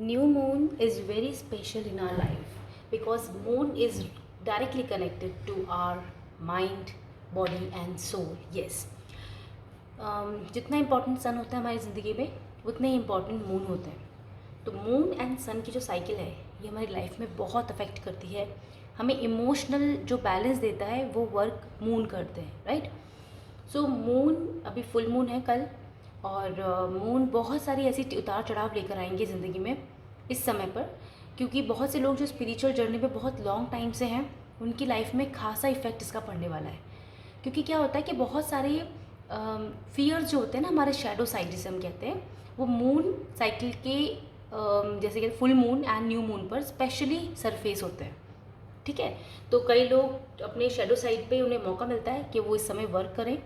New moon is very special in our life because moon is directly connected to our mind, body and soul. Yes. जितना important सन होता है हमारी ज़िंदगी में उतने ही इम्पोर्टेंट मून होते हैं. तो मून एंड सन की जो साइकिल है ये हमारी लाइफ में बहुत अफेक्ट करती है. हमें इमोशनल जो बैलेंस देता है वो वर्क मून करते हैं, राइट. सो मून, अभी फुल मून है कल, और मून बहुत सारी ऐसी उतार चढ़ाव लेकर आएंगे ज़िंदगी में इस समय पर, क्योंकि बहुत से लोग जो स्पिरिचुअल जर्नी पे बहुत लॉन्ग टाइम से हैं उनकी लाइफ में खासा इफेक्ट इसका पड़ने वाला है. क्योंकि क्या होता है कि बहुत सारे फियर्स जो होते हैं ना, हमारे शेडो साइड जिसे हम कहते हैं, वो मून साइकिल के जैसे कि full moon and new moon पर स्पेशली सरफेस होते हैं. ठीक है. तो कई लोग अपने शेडो साइड पे उन्हें मौका मिलता है कि वो इस समय वर्क करें.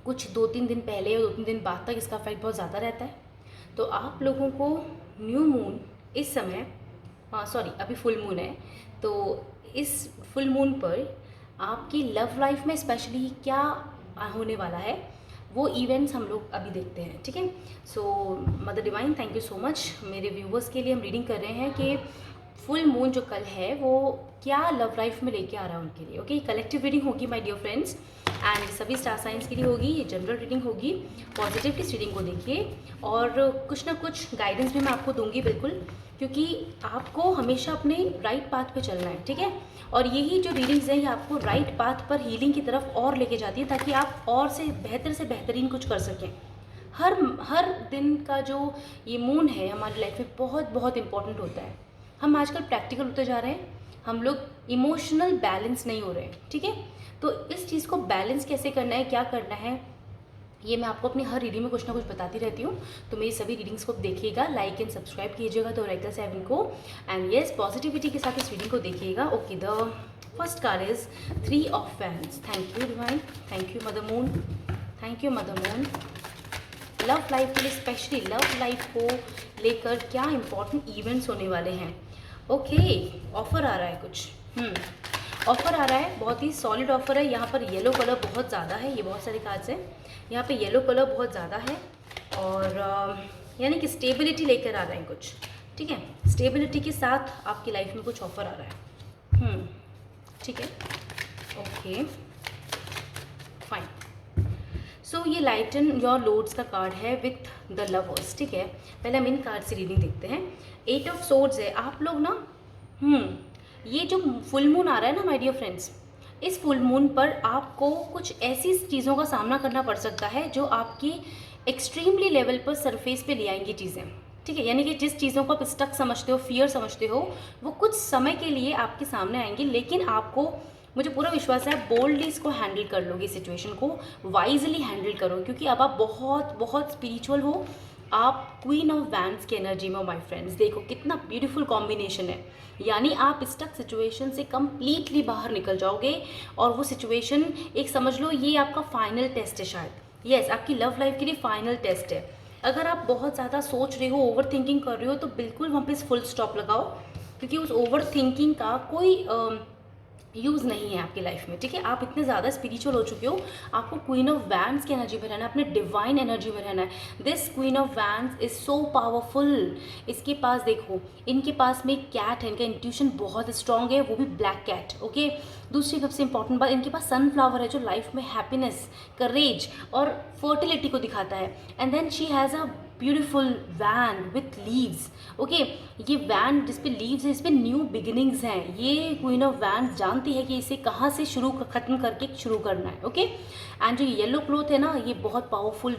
कुछ 2-3 दिन पहले और 2-3 दिन बाद तक इसका इफेक्ट बहुत ज़्यादा रहता है. तो आप लोगों को न्यू मून इस समय, सॉरी अभी फुल मून है, तो इस फुल मून पर आपकी लव लाइफ में स्पेशली क्या होने वाला है वो इवेंट्स हम लोग अभी देखते हैं. ठीक है. So mother divine, thank you so much. मेरे व्यूवर्स के लिए हम रीडिंग कर रहे हैं कि फुल मून जो कल है वो क्या लव लाइफ में लेके आ रहा है उनके लिए. ओके, कलेक्टिव रीडिंग होगी माय डियर फ्रेंड्स, एंड सभी स्टार साइंस के लिए होगी. ये जनरल रीडिंग होगी. पॉजिटिव इस रीडिंग को देखिए और कुछ ना कुछ गाइडेंस भी मैं आपको दूंगी बिल्कुल, क्योंकि आपको हमेशा अपने राइट पाथ पे चलना है. ठीक है. और यही जो रीडिंग्स हैं ये आपको राइट पाथ पर हीलिंग की तरफ और लेके जाती है, ताकि आप और से बेहतरीन कुछ कर सकें. हर दिन का जो ये मून है हमारी लाइफ में बहुत बहुत इंपॉर्टेंट होता है. हम आजकल प्रैक्टिकल होते जा रहे हैं, हम लोग इमोशनल बैलेंस नहीं हो रहे हैं. ठीक है. तो इस चीज़ को बैलेंस कैसे करना है, क्या करना है, ये मैं आपको अपनी हर रीडिंग में कुछ ना कुछ बताती रहती हूँ. तो मेरी सभी रीडिंग्स को देखिएगा, लाइक एंड सब्सक्राइब कीजिएगा तो रेगुलर 7 को, एंड येस पॉजिटिविटी के साथ इस रीडिंग को देखिएगा. Okay, the first card is 3 of wands. Thank you divine, thank you mother moon, thank you mother moon. Love life के लिए, स्पेशली लव लाइफ को लेकर क्या इंपॉर्टेंट इवेंट्स होने वाले हैं. ओके, ऑफर आ रहा है कुछ. ऑफर आ रहा है, बहुत ही सॉलिड ऑफर है. यहाँ पर येलो कलर बहुत ज़्यादा है, ये बहुत सारे कार्ड्स हैं, यहाँ पे येलो कलर बहुत ज़्यादा है, और यानी कि स्टेबिलिटी लेकर आ रहे हैं कुछ. ठीक है. स्टेबिलिटी के साथ आपकी लाइफ में कुछ ऑफर आ रहा है. ठीक है. Okay fine. सो ये लाइटन योर लोड्स का कार्ड है विथ द लवर्स. ठीक है. पहले हम इन कार्ड से रीडिंग देखते हैं. 8 ऑफ सोर्ड्स है. आप लोग ना ये जो फुल मून आ रहा है ना माय डियर फ्रेंड्स, इस फुल मून पर आपको कुछ ऐसी चीज़ों का सामना करना पड़ सकता है जो आपकी एक्सट्रीमली लेवल पर सरफेस पे ले आएंगी चीज़ें. ठीक है. यानी कि जिस चीज़ों को आप स्टक समझते हो, फियर समझते हो, वो कुछ समय के लिए आपके सामने आएंगी, लेकिन आपको, मुझे पूरा विश्वास है, बोल्डली इसको हैंडल कर लोगे, सिचुएशन को वाइजली हैंडल करो, क्योंकि अब आप बहुत बहुत स्पिरिचुअल हो. आप क्वीन ऑफ वैंड्स की एनर्जी में हो माय फ्रेंड्स. देखो कितना ब्यूटीफुल कॉम्बिनेशन है. यानी आप स्टक सिचुएशन से कम्प्लीटली बाहर निकल जाओगे, और वो सिचुएशन एक समझ लो ये आपका फाइनल टेस्ट है शायद. यस, आपकी लव लाइफ के लिए फाइनल टेस्ट है. अगर आप बहुत ज़्यादा सोच रहे हो, ओवर थिंकिंग कर रहे हो, तो बिल्कुल वहाँ पे फुल स्टॉप लगाओ, क्योंकि उस ओवर थिंकिंग का कोई यूज़ नहीं है आपकी लाइफ में. ठीक है. आप इतने ज़्यादा स्पिरिचुअल हो चुके हो, आपको क्वीन ऑफ वैंड्स की एनर्जी में रहना है, अपने डिवाइन एनर्जी में रहना है. This queen of wands is so powerful. इसके पास देखो, इनके पास में कैट है, इनका इंट्यूशन बहुत स्ट्रॉन्ग है, वो भी ब्लैक कैट. ओके. दूसरी सबसे इंपॉर्टेंट बात, इनके पास सनफ्लावर है जो लाइफ में हैप्पीनेस, करेज और फर्टिलिटी को दिखाता है. And then she has a beautiful wand with leaves. Okay. ये वैन जिस पे लीव्स है, इस पे न्यू बिगिनिंग्स हैं. ये क्वीन ऑफ वैन जानती है कि इसे कहाँ से खत्म करके शुरू करना है. ओके. एंड जो येलो क्लॉथ है ना, ये बहुत पावरफुल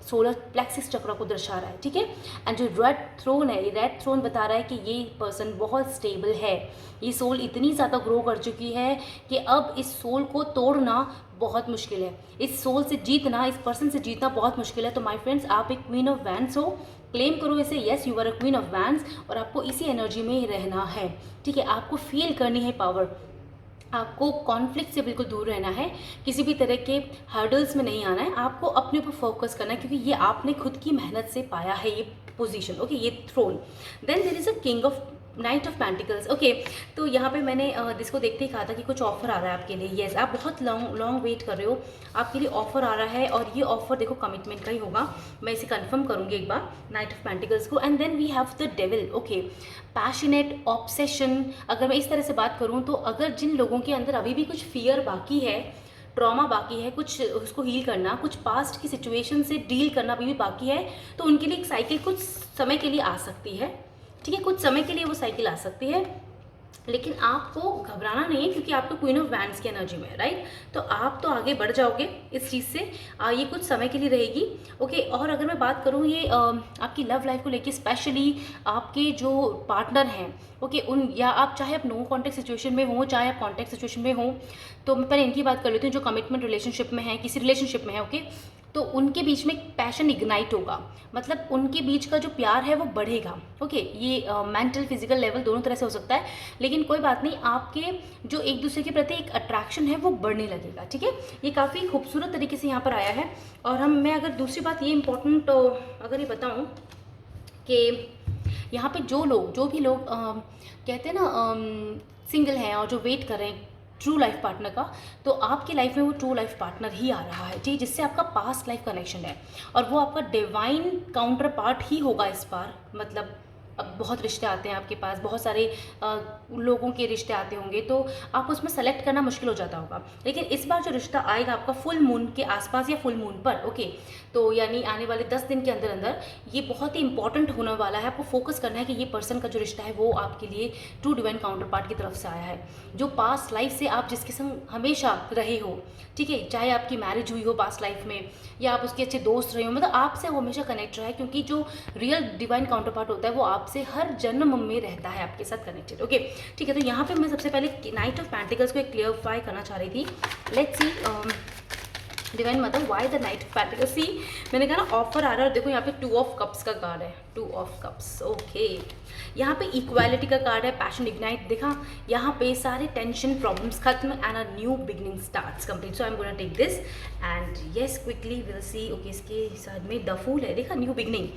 सोलर प्लेक्सिस चक्र को दर्शा रहा है. ठीक है. एंड जो रेड थ्रोन है, ये रेड थ्रोन बता रहा है कि ये पर्सन बहुत स्टेबल है. ये सोल इतनी ज़्यादा ग्रो कर चुकी है कि अब इस सोल को तोड़ना बहुत मुश्किल है. इस सोल से जीतना, इस पर्सन से जीतना बहुत मुश्किल है. तो माय फ्रेंड्स, आप एक क्वीन ऑफ वैंड्स हो, क्लेम करो इसे. Yes, you are a queen of wands, और आपको इसी एनर्जी में ही रहना है. ठीक है. आपको फील करनी है पावर. आपको कॉन्फ्लिक्ट से बिल्कुल दूर रहना है, किसी भी तरह के हर्डल्स में नहीं आना है. आपको अपने ऊपर फोकस करना है, क्योंकि ये आपने खुद की मेहनत से पाया है ये पोजीशन. ओके. ये throne. Then there is a king of knight of pentacles. Okay, तो यहाँ पे मैंने इसको देखते ही कहा था कि कुछ ऑफर आ रहा है आपके लिए। यस, आप बहुत लॉन्ग वेट कर रहे हो, आपके लिए ऑफर आ रहा है, और ये ऑफर देखो कमिटमेंट का ही होगा। मैं इसे कंफर्म करूँगी एक बार नाइट ऑफ पेंटिकल्स को। And then we have the devil. Okay, passionate obsession. अगर मैं इस तरह से बात करूँ तो अगर जिन लोगों के अंदर अभी भी कुछ फियर बाकी है, ट्रॉमा बाकी है, कुछ उसको हील करना, कुछ पास्ट की सिचुएशन से डील करना अभी भी बाकी है, तो उनके लिए एक साइकिल कुछ समय के लिए आ सकती है। ठीक है, कुछ समय के लिए वो साइकिल आ सकती है, लेकिन आपको घबराना नहीं है, क्योंकि आप तो क्वीन ऑफ वैंड्स की एनर्जी में है, राइट। तो आप तो आगे बढ़ जाओगे इस चीज़ से। ये कुछ समय के लिए रहेगी। ओके, और अगर मैं बात करूँ ये आपकी लव लाइफ को लेके, स्पेशली आपके जो पार्टनर हैं, ओके, उन, या आप चाहे आप नो कॉन्टैक्ट सिचुएशन में हो, चाहे आप कॉन्टैक्ट सिचुएशन में हो, तो मैं पहले इनकी बात कर लेती हूँ। जो कमिटमेंट रिलेशनशिप में है, किसी रिलेशनशिप में है, ओके, तो उनके बीच में पैशन इग्नाइट होगा, मतलब उनके बीच का जो प्यार है वो बढ़ेगा। ओके, ये मेंटल फिजिकल लेवल दोनों तरह से हो सकता है, लेकिन कोई बात नहीं, आपके जो एक दूसरे के प्रति एक अट्रैक्शन है वो बढ़ने लगेगा। ठीक है, ये काफ़ी खूबसूरत तरीके से यहाँ पर आया है। और मैं अगर दूसरी बात ये इम्पोर्टेंट अगर ये बताऊँ कि यहाँ पे जो भी लोग कहते हैं ना सिंगल हैं और जो वेट कर रहे हैं ट्रू लाइफ पार्टनर का, तो आपकी लाइफ में वो ट्रू लाइफ पार्टनर ही आ रहा है, ठीक, जिससे आपका पास्ट लाइफ कनेक्शन है, और वो आपका डिवाइन काउंटर पार्ट ही होगा इस बार। मतलब अब बहुत रिश्ते आते हैं आपके पास, बहुत सारे लोगों के रिश्ते आते होंगे, तो आप उसमें सेलेक्ट करना मुश्किल हो जाता होगा। लेकिन इस बार जो रिश्ता आएगा आपका फुल मून के आसपास या फुल मून पर, ओके, तो यानी आने वाले 10 दिन के अंदर अंदर ये बहुत ही इंपॉर्टेंट होने वाला है। आपको फोकस करना है कि ये पर्सन का जो रिश्ता है वो आपके लिए ट्रू डिवाइन काउंटर पार्ट की तरफ से आया है, जो पास्ट लाइफ से आप जिसके संग हमेशा रहे हो, ठीक है, चाहे आपकी मैरिज हुई हो पास्ट लाइफ में, या आप उसके अच्छे दोस्त रहे हो, मतलब आपसे वो हमेशा कनेक्ट रहा है, क्योंकि जो रियल डिवाइन काउंटर पार्ट होता है वो आपसे हर जन्म में रहता है, आपके साथ कनेक्टेड। ओके, ठीक है, तो यहाँ पे मैं सबसे पहले नाइट ऑफ पेंटिकल्स को एक क्लियरफाई करना चाह रही थी। Let's see divine mother why the knight of pentacles. See, मैंने कहा ना ऑफर आ रहा है, और देखो यहाँ पे 2 ऑफ कप्स का कार्ड है, 2 ऑफ कप्स। ओके, यहाँ पे इक्वालिटी का कार्ड है, पैशन इग्नाइट, देखा, यहाँ पे सारे टेंशन प्रॉब्लम्स खत्म, and a new beginning starts complete. So I am gonna take this and yes quickly will see. Okay, इसके साथ में द फूल है, देखा, न्यू बिगनिंग।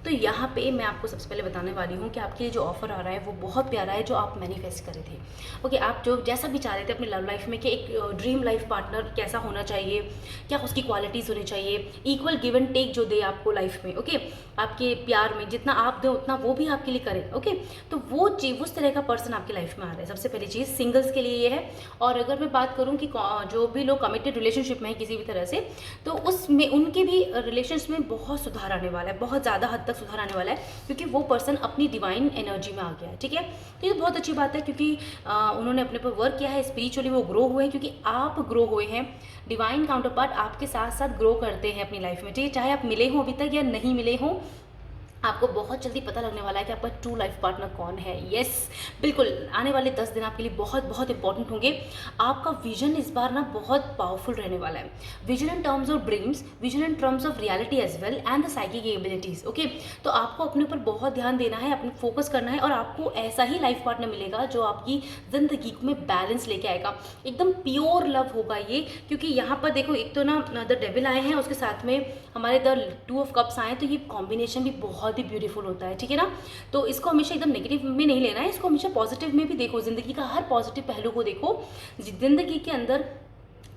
तो यहाँ पे मैं आपको सबसे पहले बताने वाली हूँ कि आपके लिए जो ऑफर आ रहा है वो बहुत प्यारा है, जो आप मैनिफेस्ट करे थे। ओके, आप जो जैसा भी चाह रहे थे अपनी लव लाइफ में कि एक ड्रीम लाइफ पार्टनर कैसा होना चाहिए, क्या उसकी क्वालिटीज़ होनी चाहिए, इक्वल गिव एंड टेक जो दे आपको लाइफ में। ओके, आपके प्यार में जितना आप दो उतना वो भी आपके लिए करे। ओके, तो वो चीज़, उस तरह का पर्सन आपकी लाइफ में आ रहा है। सबसे पहली चीज़ सिंगल्स के लिए ये है। और अगर मैं बात करूँ कि जो भी लोग कमिटेड रिलेशनशिप में है किसी भी तरह से, तो उसमें उनके भी रिलेशंस में बहुत सुधार आने वाला है, बहुत ज़्यादा हद तक सुधार आने वाला है, क्योंकि वो पर्सन अपनी डिवाइन एनर्जी में आ गया है। ठीक है, तो ये बहुत अच्छी बात है, क्योंकि उन्होंने अपने पर वर्क किया है, स्पिरिचुअली वो ग्रो हुए हैं, क्योंकि आप ग्रो हुए हैं। डिवाइन काउंटर पार्ट आपके साथ साथ ग्रो करते हैं अपनी लाइफ में, ठीक है, चाहे आप मिले हो अभी तक या नहीं मिले हो, आपको बहुत जल्दी पता लगने वाला है कि आपका ट्रू लाइफ पार्टनर कौन है। यस, बिल्कुल, आने वाले 10 दिन आपके लिए बहुत बहुत इंपॉर्टेंट होंगे। आपका विजन इस बार ना बहुत पावरफुल रहने वाला है। Vision in terms of dreams, vision in terms of reality as well, and the psychic abilities. Okay, तो आपको अपने ऊपर बहुत ध्यान देना है, अपने फोकस करना है, और आपको ऐसा ही लाइफ पार्टनर मिलेगा जो आपकी ज़िंदगी में बैलेंस लेके आएगा। एकदम प्योर लव होगा ये, क्योंकि यहाँ पर देखो, एक तो ना द डेविल आए हैं, उसके साथ में हमारे द 2 ऑफ कप्स आए हैं, तो ये कॉम्बिनेशन भी बहुत ही ब्यूटीफुल होता है। ठीक है ना, तो इसको हमेशा एकदम नेगेटिव में नहीं लेना है, इसको हमेशा पॉजिटिव में भी देखो, ज़िंदगी का हर पॉजिटिव पहलू को देखो। ज़िंदगी के अंदर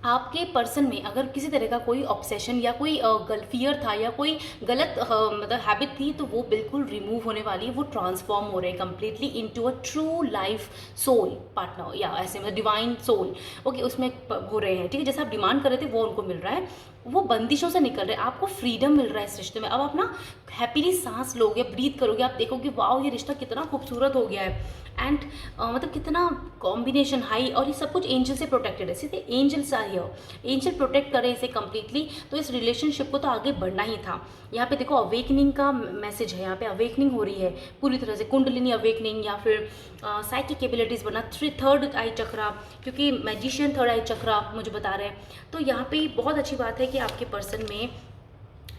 आपके पर्सन में अगर किसी तरह का कोई ऑब्सेशन या कोई फियर था या कोई गलत मतलब हैबिट थी, तो वो बिल्कुल रिमूव होने वाली है, वो ट्रांसफॉर्म हो रहे हैं completely into a true life soul partner, या ऐसे मतलब डिवाइन सोल। ओके, उसमें हो रहे हैं। ठीक है, जैसे आप डिमांड कर रहे थे वो उनको मिल रहा है, वो बंदिशों से निकल रहे हैं, आपको फ्रीडम मिल रहा है इस रिश्ते में। अब आप ना हैप्पीली सांस लोगे, ब्रीथ करोगे, आप देखोगे वाओ, ये रिश्ता कितना खूबसूरत हो गया है, एंड मतलब कितना कॉम्बिनेशन हाई, और ये सब कुछ एंजल से प्रोटेक्टेड है। सीधे angels are here, angel protect करें इसे कंप्लीटली, तो इस रिलेशनशिप को तो आगे बढ़ना ही था। यहाँ पे देखो अवेकनिंग का मैसेज है, यहाँ पे अवेकनिंग हो रही है पूरी तरह से, कुंडलिनी अवेकनिंग, या फिर साइकिक एबिलिटीज़ बनना, थर्ड आई चक्रा, क्योंकि मैजिशियन थर्ड आई चक्रा मुझे बता रहे हैं। तो यहाँ पे बहुत अच्छी बात है कि आपके पर्सन में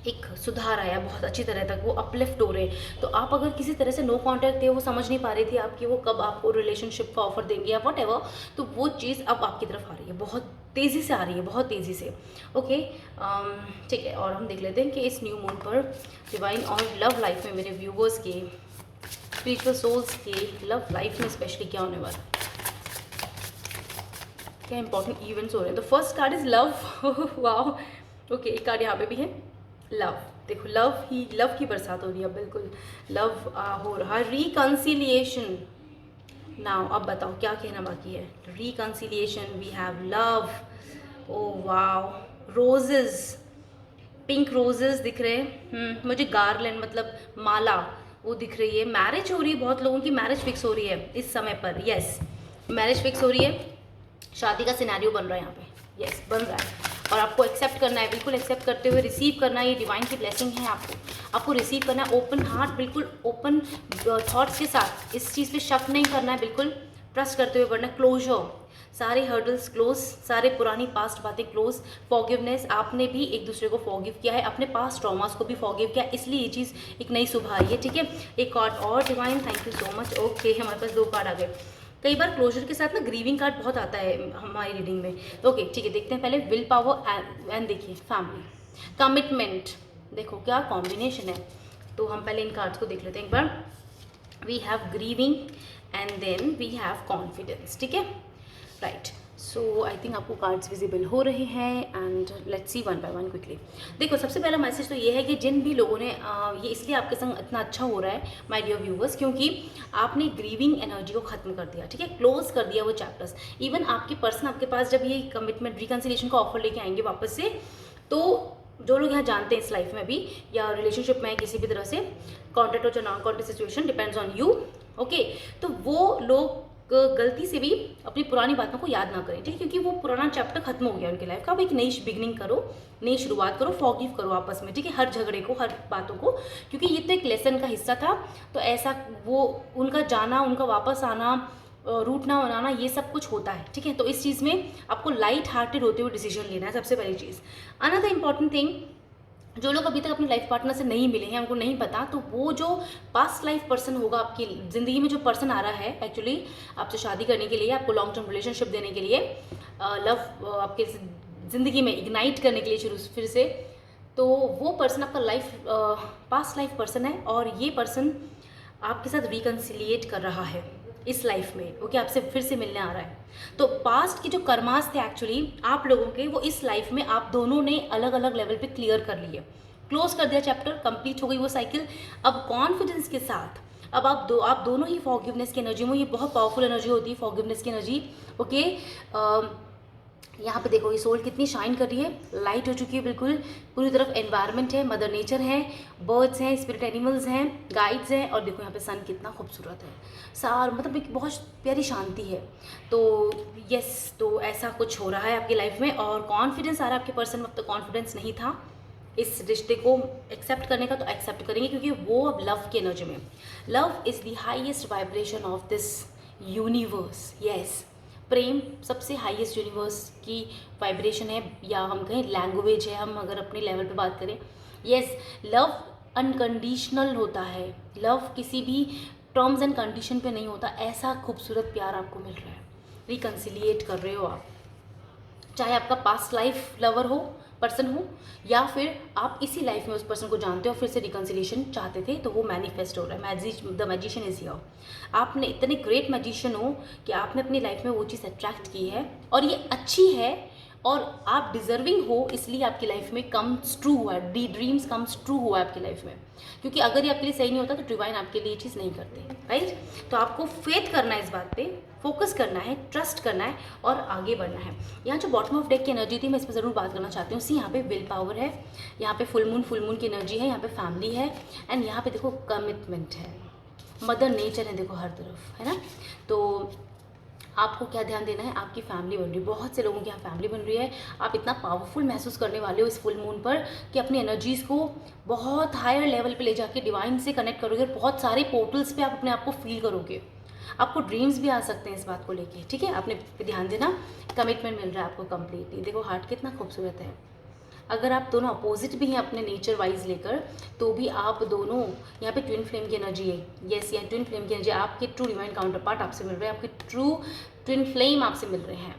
एक सुधार आया बहुत अच्छी तरह तक, वो अपलिफ्ट हो रहे हैं। तो आप अगर किसी तरह से नो कांटेक्ट थे, वो समझ नहीं पा रही थी आपकी वो कब आपको रिलेशनशिप का ऑफर देंगे या वट एवर, तो वो चीज़ अब आपकी तरफ आ रही है, बहुत तेज़ी से आ रही है, बहुत तेज़ी से। ओके, ठीक है, और हम देख लेते हैं कि इस न्यू मून पर डिवाइन और लव लाइफ में मेरे व्यूवर्स के स्पिरिचुअल सोल्स के लव लाइफ में स्पेशली क्या होने वाला है, क्या इंपॉर्टेंट इवेंट्स हो रहे हैं। तो फर्स्ट कार्ड इज लव। वाह, ओके, एक कार्ड यहाँ पे भी है लव। देखो लव की बरसात हो रही है, बिल्कुल लव हो रहा है। रिकंसिलिएशन। नाउ अब बताओ क्या कहना बाकी है। Reconciliation, we have love. Oh wow, roses, pink roses दिख रहे हैं मुझे, गार्लैंड मतलब माला वो दिख रही है। मैरिज हो रही है, बहुत लोगों की मैरिज फिक्स हो रही है इस समय पर। यस, मैरिज फिक्स हो रही है, शादी का सिनेरियो बन रहा है यहाँ पे। यस, बन रहा है और आपको एक्सेप्ट करना है, बिल्कुल एक्सेप्ट करते हुए रिसीव करना है। ये डिवाइन की ब्लेसिंग है, आपको रिसीव करना है ओपन हार्ट, बिल्कुल ओपन थॉट्स के साथ। इस चीज़ पे शक नहीं करना है, बिल्कुल ट्रस्ट करते हुए बढ़ना। क्लोजर, सारे हर्डल्स क्लोज, सारे पुरानी पास्ट बातें क्लोज। फॉरगिवनेस, आपने भी एक दूसरे को फॉरगिव किया है, अपने पास्ट ट्रॉमास को भी फॉरगिव किया, इसलिए ये चीज़ एक नई सुबह आई है। ठीक है, एक कार्ड और divine, thank you so much. Okay, हमारे पास 2 कार्ड आ गए। कई बार क्लोजर के साथ ना ग्रीविंग कार्ड बहुत आता है हमारी रीडिंग में। ओके ठीक है, देखते हैं पहले विल पावर एंड देखिए फैमिली, कमिटमेंट। देखो क्या कॉम्बिनेशन है। तो हम पहले इन कार्ड्स को देख लेते हैं एक बार। We have grieving and then we have confidence. ठीक है, राइट। सो आई थिंक आपको कार्ड्स विजिबल हो रहे हैं and let's see one by one quickly. देखो सबसे पहला मैसेज तो ये है कि जिन भी लोगों ने ये इसलिए आपके संग इतना अच्छा हो रहा है माय डियर व्यूवर्स, क्योंकि आपने ग्रीविंग एनर्जी को खत्म कर दिया। ठीक है, क्लोज कर दिया वो चैप्टर्स। इवन आपके पर्सन आपके पास जब ये कमिटमेंट रिकंसिलिएशन का ऑफर लेके आएंगे वापस से, तो जो लोग यहाँ जानते हैं इस लाइफ में भी या रिलेशनशिप में किसी भी तरह से कॉन्ट्रैक्ट हो या non contract situation, depends on you. Okay, तो वो लोग गलती से भी अपनी पुरानी बातों को याद ना करें। ठीक है, क्योंकि वो पुराना चैप्टर खत्म हो गया उनकी लाइफ का। अब एक नई बिगनिंग करो, नई शुरुआत करो, फॉरगिव करो आपस में। ठीक है, हर झगड़े को, हर बातों को, क्योंकि ये तो एक लेसन का हिस्सा था। तो ऐसा वो उनका जाना, उनका वापस आना, रूट ना बनाना, ये सब कुछ होता है। ठीक है, तो इस चीज़ में आपको लाइट हार्टेड होते हुए डिसीजन लेना है, सबसे पहली चीज़। अनदर इंपॉर्टेंट थिंग, जो लोग अभी तक अपनी लाइफ पार्टनर से नहीं मिले हैं, उनको नहीं पता, तो वो जो पास्ट लाइफ पर्सन होगा आपकी ज़िंदगी में, जो पर्सन आ रहा है एक्चुअली आपसे शादी करने के लिए, आपको लॉन्ग टर्म रिलेशनशिप देने के लिए, लव आपके ज़िंदगी में इग्नाइट करने के लिए शुरू फिर से, तो वो पर्सन आपका पास्ट लाइफ पर्सन है और ये पर्सन आपके साथ रिकन्सिलिएट कर रहा है इस लाइफ में। ओके, आपसे फिर से मिलने आ रहा है। तो पास्ट के जो कर्मास थे एक्चुअली आप लोगों के, वो इस लाइफ में आप दोनों ने अलग अलग लेवल पे क्लियर कर लिए, क्लोज कर दिया चैप्टर, कंप्लीट हो गई वो साइकिल। अब कॉन्फिडेंस के साथ अब आप दोनों ही फॉरगिवनेस की एनर्जी में, ये बहुत पावरफुल एनर्जी होती है फॉरगिवनेस की एनर्जी। ओके, यहाँ पे देखो ये सोल कितनी शाइन कर रही है, लाइट हो चुकी है बिल्कुल, पूरी तरफ एनवायरनमेंट है, मदर नेचर है, बर्ड्स हैं, स्पिरिट एनिमल्स हैं, गाइड्स हैं, और देखो यहाँ पे सन कितना खूबसूरत है, मतलब एक बहुत प्यारी शांति है। तो यस, तो ऐसा कुछ हो रहा है आपकी लाइफ में और कॉन्फिडेंस आ रहा है आपके पर्सन में। अब तो कॉन्फिडेंस नहीं था इस रिश्ते को एक्सेप्ट करने का, तो एक्सेप्ट करेंगे क्योंकि वो अब लव की एनर्जी में। Love is the highest vibration of this universe. Yes, प्रेम सबसे हाईएस्ट यूनिवर्स की वाइब्रेशन है, या हम कहें लैंग्वेज है, हम अगर अपने लेवल पे बात करें। यस, लव अनकंडीशनल होता है, लव किसी भी टर्म्स एंड कंडीशन पे नहीं होता। ऐसा खूबसूरत प्यार आपको मिल रहा है, रिकंसिलिएट कर रहे हो आप, चाहे आपका पास्ट लाइफ लवर हो, पर्सन हो, या फिर आप इसी लाइफ में उस पर्सन को जानते हो, फिर से रिकंसिलिएशन चाहते थे, तो वो मैनिफेस्ट हो रहा है। The magician is here. आपने इतने ग्रेट मैजिशियन हो कि आपने अपनी लाइफ में वो चीज़ अट्रैक्ट की है और ये अच्छी है और आप डिजर्विंग हो, इसलिए आपकी लाइफ में कम्स ट्रू हुआ है, ड्रीम्स कम्स ट्रू हुआ है आपकी लाइफ में। क्योंकि अगर ये आपके लिए सही नहीं होता तो डिवाइन आपके लिए ये चीज़ नहीं करते, राइट। तो आपको फेथ करना है, इस बात पे फोकस करना है, ट्रस्ट करना है और आगे बढ़ना है। यहाँ जो बॉटम ऑफ डेक की एनर्जी थी, मैं इस पर ज़रूर बात करना चाहती हूँ। सी, यहाँ पे विल पावर है, यहाँ पे फुल मून की एनर्जी है, यहाँ पे फैमिली है, एंड यहाँ पे देखो कमिटमेंट है, मदर नेचर है, देखो हर तरफ, है ना। तो आपको क्या ध्यान देना है, आपकी फैमिली बन रही है, बहुत से लोगों की यहाँ फैमिली बन रही है। आप इतना पावरफुल महसूस करने वाले हो इस फुल मून पर कि अपनी एनर्जीज़ को बहुत हायर लेवल पे ले जाके डिवाइन से कनेक्ट करोगे और बहुत सारे पोर्टल्स पे आप अपने आप को फील करोगे। आपको ड्रीम्स भी आ सकते हैं इस बात को लेके, ठीक है। आपने ध्यान देना, कमिटमेंट मिल रहा है आपको कंप्लीटली। देखो हार्ट कितना खूबसूरत है। अगर आप दोनों अपोजिट भी हैं अपने नेचर वाइज लेकर, तो भी आप दोनों, यहाँ पे ट्विन फ्लेम की एनर्जी है। यस, यहाँ ट्विन फ्लेम की एनर्जी, आपके ट्रू डिवाइन काउंटर पार्ट आपसे मिल रहे हैं, आपके ट्रू ट्विन फ्लेम आपसे मिल रहे हैं।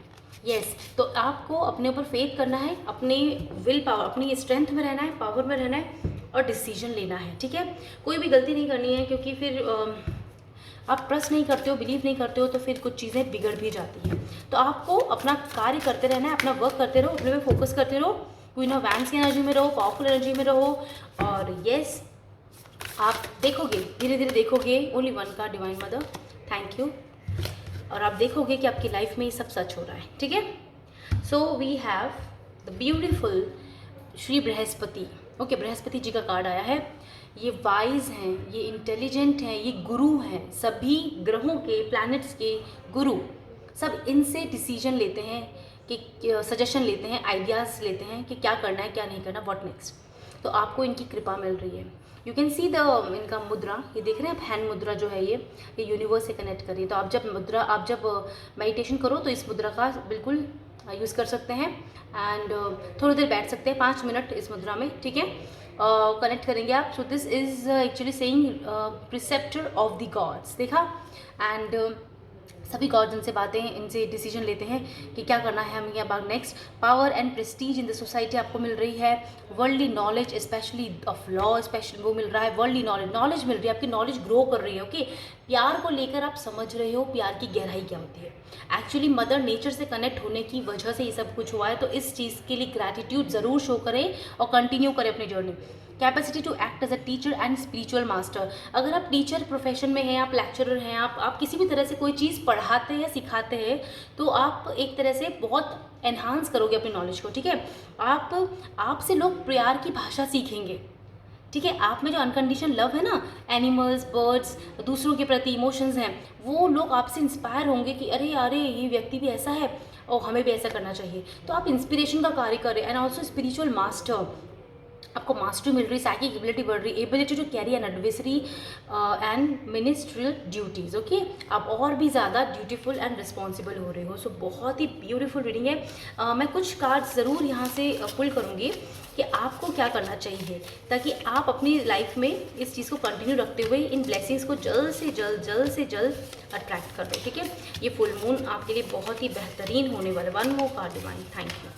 यस, तो आपको अपने ऊपर फेथ करना है, अपने विल पावर, अपनी स्ट्रेंथ में रहना है, पावर में रहना है और डिसीजन लेना है, ठीक है। कोई भी गलती नहीं करनी है, क्योंकि फिर आप ट्रस्ट नहीं करते हो, बिलीव नहीं करते हो, तो फिर कुछ चीज़ें बिगड़ भी जाती हैं। तो आपको अपना कार्य करते रहना है, अपना वर्क करते रहो, अपने पे फोकस करते रहो, क्वीन ऑफ वैंड्स की एनर्जी में रहो, पावरफुल एनर्जी में रहो। और येस, आप देखोगे, धीरे धीरे देखोगे ओनली वन का डिवाइन मदर, थैंक यू। और आप देखोगे कि आपकी लाइफ में ये सब सच हो रहा है, ठीक है। So we have the beautiful Shri Brihaspati. Okay, Brihaspati ji का कार्ड आया है। ये वाइज हैं, ये इंटेलिजेंट हैं, ये गुरु हैं, सभी ग्रहों के, प्लैनेट्स के गुरु। सब इनसे डिसीजन लेते हैं कि सजेशन लेते हैं, आइडियाज़ लेते हैं कि क्या करना है, क्या नहीं करना, व्हाट नेक्स्ट। तो आपको इनकी कृपा मिल रही है। यू कैन सी द इनका मुद्रा, ये देख रहे हैं आप, हैंड मुद्रा जो है ये यूनिवर्स से कनेक्ट करिए। तो आप जब मेडिटेशन करो तो इस मुद्रा का बिल्कुल यूज़ कर सकते हैं। एंड थोड़ी देर बैठ सकते हैं, 5 मिनट इस मुद्रा में, ठीक है। कनेक्ट करेंगे आप। So this is actually saying preceptor of the gods, देखा। एंड सभी गॉड्स इनसे बातें, इनसे डिसीजन लेते हैं कि क्या करना है हमें अब next. Power and Prestige in the society आपको मिल रही है। Worldly knowledge, specially of law, specially वो मिल रहा है। वर्ल्डली नॉलेज मिल रही है, आपकी नॉलेज ग्रो कर रही है। ओके, प्यार को लेकर आप समझ रहे हो प्यार की गहराई क्या होती है। एक्चुअली मदर नेचर से कनेक्ट होने की वजह से ये सब कुछ हुआ है। तो इस चीज़ के लिए ग्रैटिट्यूड ज़रूर शो करें और कंटिन्यू करें अपनी journey. Capacity to act as a teacher and spiritual master. अगर आप टीचर प्रोफेशन में हैं, आप लेक्चरर हैं, आप किसी भी तरह से कोई चीज़ पढ़ाते हैं, सिखाते हैं, तो आप एक तरह से बहुत एनहांस करोगे अपनी नॉलेज को, ठीक है। आपसे लोग प्यार की भाषा सीखेंगे, ठीक है। आप में जो अनकंडीशन लव है ना, एनिमल्स, बर्ड्स, दूसरों के प्रति इमोशंस हैं, वो लोग आपसे इंस्पायर होंगे कि अरे अरे ये व्यक्ति भी ऐसा है और हमें भी ऐसा करना चाहिए। तो आप इंस्पिरेशन का कार्य करें। एंड ऑल्सो स्पिरिचुअल मास्टर, आपको मास्टरी मिल रही, साइकिक एबिलिटी बढ़ रही, ability to carry an adversary and ministerial duties. Okay, आप और भी ज़्यादा ड्यूटीफुल एंड रिस्पॉन्सिबल हो रहे हो। सो बहुत ही ब्यूटीफुल रीडिंग है। मैं कुछ कार्ड्स ज़रूर यहाँ से पुल करूँगी कि आपको क्या करना चाहिए, ताकि आप अपनी लाइफ में इस चीज़ को कंटिन्यू रखते हुए इन ब्लेसिंग्स को जल्द से जल्द अट्रैक्ट कर दो, ठीक है। ये फुल मून आपके लिए बहुत ही बेहतरीन होने वाला। One more card divine, thank you.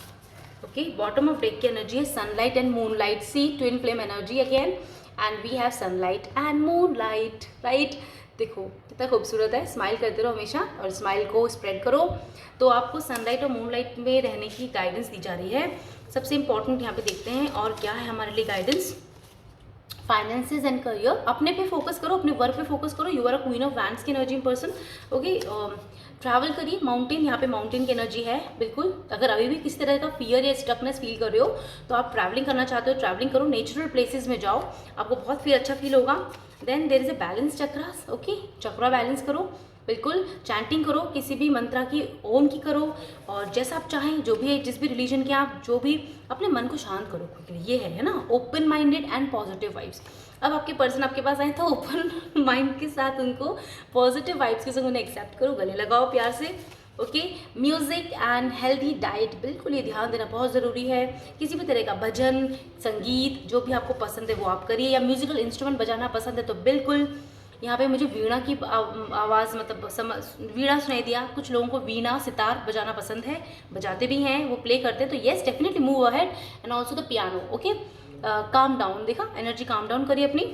Okay, bottom of deck की एनर्जी है sunlight and moonlight. See twin flame energy again, and we have sunlight and moonlight, right. देखो कितना खूबसूरत है। स्माइल करते रहो हमेशा और स्माइल को स्प्रेड करो। तो आपको सनलाइट और मूनलाइट में रहने की गाइडेंस दी जा रही है। सबसे इंपॉर्टेंट यहाँ पे देखते हैं और क्या है हमारे लिए गाइडेंस। फाइनेंसेस एंड करियर, अपने पे फोकस करो, अपने वर्क पे फोकस करो। You are a queen of wands की एनर्जी पर्सन। ओके, ट्रैवल करिए। माउंटेन, यहाँ पे माउंटेन की एनर्जी है बिल्कुल। अगर अभी भी किसी तरह का फियर या स्टकनेस फील कर रहे हो तो आप ट्रैवलिंग करना चाहते हो, ट्रैवलिंग करो, नेचुरल प्लेसेस में जाओ, आपको बहुत फिर अच्छा फील होगा। Then there is a balance chakras. Okay, chakra balance करो, बिल्कुल चैंटिंग करो, किसी भी मंत्रा की ओम की करो, और जैसा आप चाहें, जो भी है, जिस भी रिलीजन के आप, जो भी, अपने मन को शांत करो क्विकली। ये है ना, open minded and positive vibes. अब आपके पर्सन आपके पास आए तो ओपन माइंड के साथ उनको पॉजिटिव वाइब्स के संग उन्हें एक्सेप्ट करो, गले लगाओ प्यार से। Okay, music and healthy diet, बिल्कुल ये ध्यान देना बहुत ज़रूरी है। किसी भी तरह का भजन, संगीत, जो भी आपको पसंद है वो आप करिए, या म्यूजिकल इंस्ट्रूमेंट बजाना पसंद है तो बिल्कुल। यहाँ पे मुझे वीणा की आवाज़, मतलब वीणा सुनाई दिया। कुछ लोगों को वीणा, सितार बजाना पसंद है, बजाते भी हैं, वो प्ले करते हैं, तो yes definitely move ahead. And also the piano. Okay, calm down, देखा, एनर्जी काम डाउन करिए अपनी,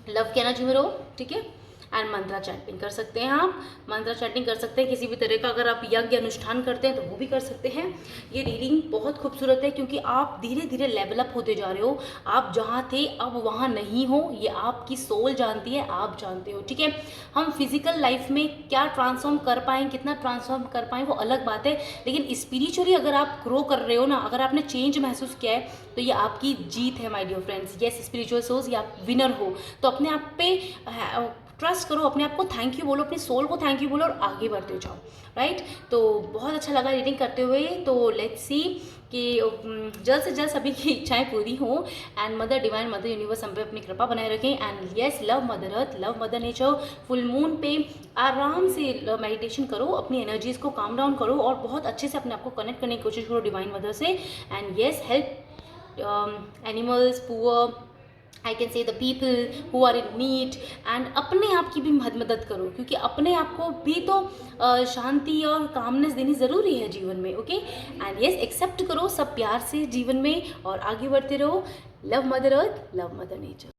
लव की एनर्जी में रहो, ठीक है। एंड मंत्रा चैंटिंग कर सकते हैं आप, मंत्रा चैंटिंग कर सकते हैं किसी भी तरह का। अगर आप यज्ञ अनुष्ठान करते हैं तो वो भी कर सकते हैं। ये रीडिंग बहुत खूबसूरत है क्योंकि आप धीरे धीरे लेवल अप होते जा रहे हो। आप जहाँ थे अब वहाँ नहीं हो, ये आपकी सोल जानती है, आप जानते हो, ठीक है। हम फिजिकल लाइफ में क्या ट्रांसफॉर्म कर पाएँ, कितना ट्रांसफॉर्म कर पाएँ, वो अलग बात है, लेकिन स्पिरिचुअली अगर आप ग्रो कर रहे हो ना, अगर आपने चेंज महसूस किया है तो ये आपकी जीत है my dear friends. Yes, spiritual souls, या आप विनर हो। तो अपने आप पे ट्रस्ट करो, अपने आप को थैंक यू बोलो, अपनी सोल को थैंक यू बोलो और आगे बढ़ते जाओ, राइट। तो बहुत अच्छा लगा रीडिंग करते हुए। तो लेट्स सी कि जल्द से जल्द सभी की इच्छाएं पूरी हों। And mother divine, mother universe हम पे अपनी कृपा बनाए रखें। And yes, love mother earth, love mother nature. Full moon पे आराम से मेडिटेशन करो, अपनी एनर्जीज़ को काम डाउन करो और बहुत अच्छे से अपने आप को कनेक्ट करने की कोशिश करो डिवाइन मदर से। And yes, help animals, poor, I can say the people who are in need. And अपने आप की भी मदद करो, क्योंकि अपने आप को भी तो शांति और कामनेस देनी ज़रूरी है जीवन में। ओके, एंड येस, एक्सेप्ट करो सब प्यार से जीवन में और आगे बढ़ते रहो। Love mother earth, love mother nature.